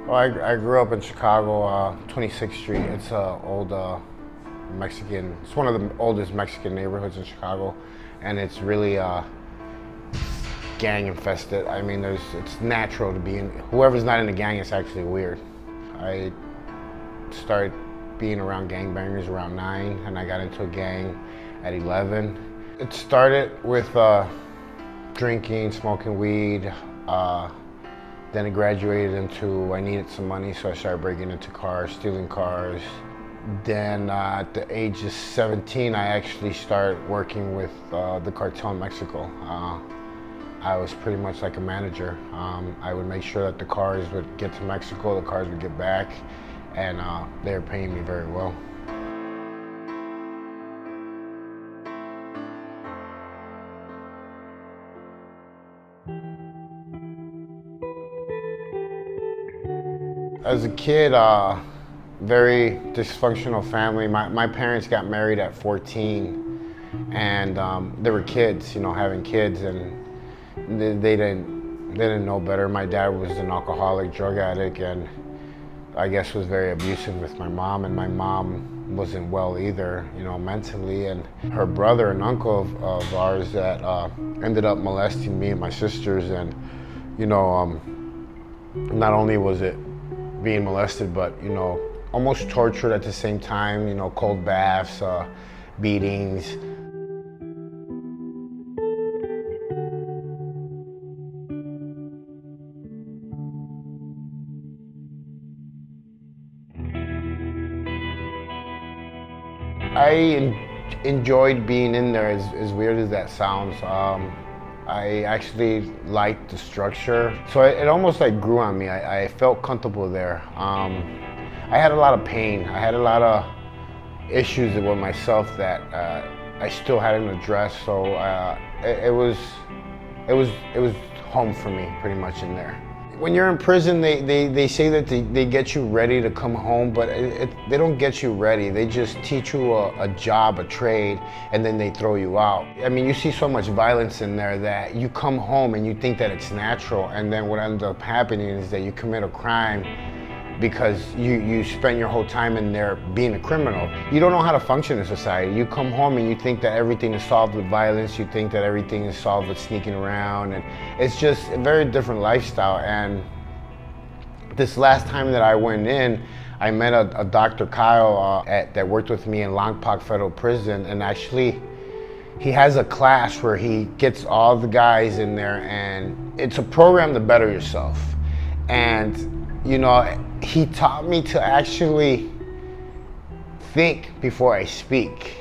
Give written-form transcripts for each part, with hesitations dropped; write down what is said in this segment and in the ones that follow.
Well, I grew up in Chicago, 26th Street. It's a old Mexican. It's one of the oldest Mexican neighborhoods in Chicago, and it's really gang infested. I mean, it's natural to be in. Whoever's not in the gang, it's actually weird. I started being around gangbangers around 9, and I got into a gang at 11. It started with drinking, smoking weed. Then it graduated into I needed some money, so I started breaking into cars, stealing cars. Then at the age of 17, I actually started working with the cartel in Mexico. I was pretty much like a manager. I would make sure that the cars would get to Mexico, the cars would get back, and they were paying me very well. As a kid, very dysfunctional family. My parents got married at 14, and they were kids, having kids, and they didn't know better. My dad was an alcoholic, drug addict, and I guess was very abusive with my mom, and my mom wasn't well either, mentally. And her brother, an uncle of ours, that ended up molesting me and my sisters, and not only was it being molested, but almost tortured at the same time, cold baths, beatings. I enjoyed being in there, as weird as that sounds. I actually liked the structure, so it almost grew on me. I felt comfortable there. I had a lot of pain. I had a lot of issues with myself that I still hadn't addressed. So it was home for me, pretty much in there. When you're in prison, they say that they get you ready to come home, but they don't get you ready. They just teach you a job, a trade, and then they throw you out. I mean, you see so much violence in there that you come home and you think that it's natural, and then what ends up happening is that you commit a crime because you spend your whole time in there being a criminal. You don't know how to function in society. You come home and you think that everything is solved with violence. You think that everything is solved with sneaking around, and it's just a very different lifestyle. And this last time that I went in, I met a Dr. Kyle that worked with me in Longpark Federal Prison, and actually he has a class where he gets all the guys in there, and it's a program to better yourself. And he taught me to actually think before I speak,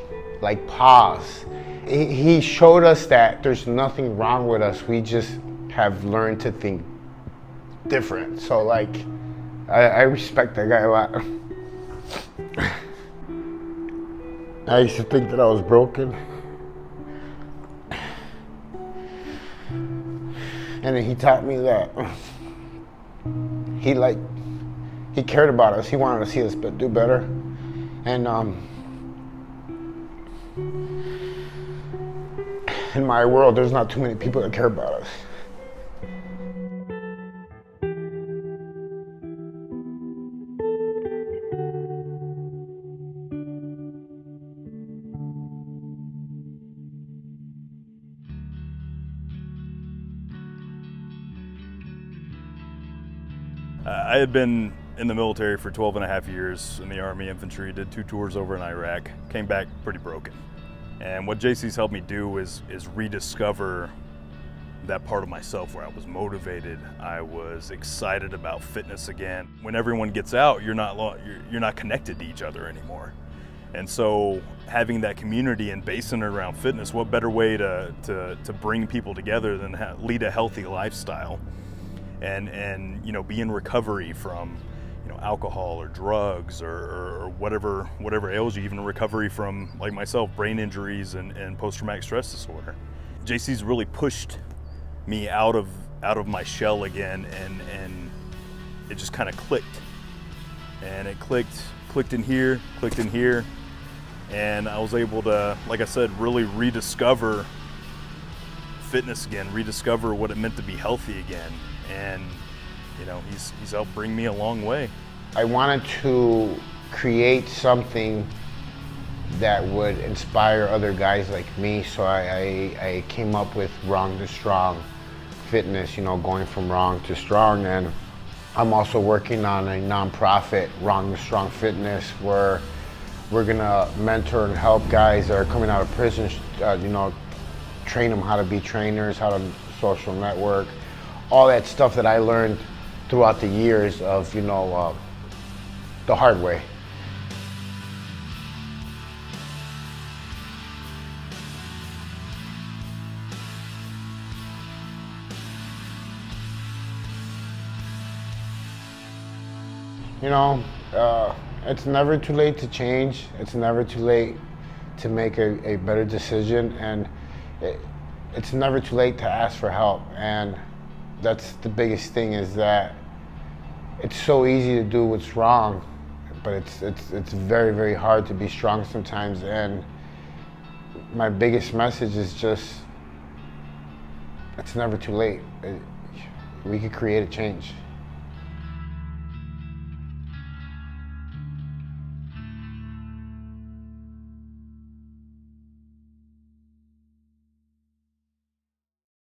pause. He showed us that there's nothing wrong with us. We just have learned to think different. So I respect that guy a lot. I used to think that I was broken. And then he taught me that he cared about us. He wanted to see us do better. And in my world, there's not too many people that care about us. I had been in the military for 12 and a half years in the Army infantry, did 2 tours over in Iraq, came back pretty broken. And what JC's helped me do is rediscover that part of myself where I was motivated, I was excited about fitness again. When everyone gets out, you're not connected to each other anymore. And so having that community and basing it around fitness, what better way to bring people together than lead a healthy lifestyle and be in recovery from alcohol or drugs or whatever ails you, even recovery from, like myself, brain injuries and post-traumatic stress disorder. JC's really pushed me out of my shell again, and it just kind of clicked. And it clicked in here, and I was able to, like I said, really rediscover fitness again, rediscover what it meant to be healthy again. And you know, he's helped bring me a long way. I wanted to create something that would inspire other guys like me, so I came up with Wrong to Strong Fitness, you know, going from wrong to strong. And I'm also working on a nonprofit, Wrong to Strong Fitness, where we're gonna mentor and help guys that are coming out of prison, you know, train them how to be trainers, how to social network, all that stuff that I learned throughout the years of, you know, the hard way. You know, it's never too late to change. It's never too late to make a better decision, and it's never too late to ask for help. And that's the biggest thing, is that it's so easy to do what's wrong, but it's very, very hard to be strong sometimes. And my biggest message is just, it's never too late. We could create a change.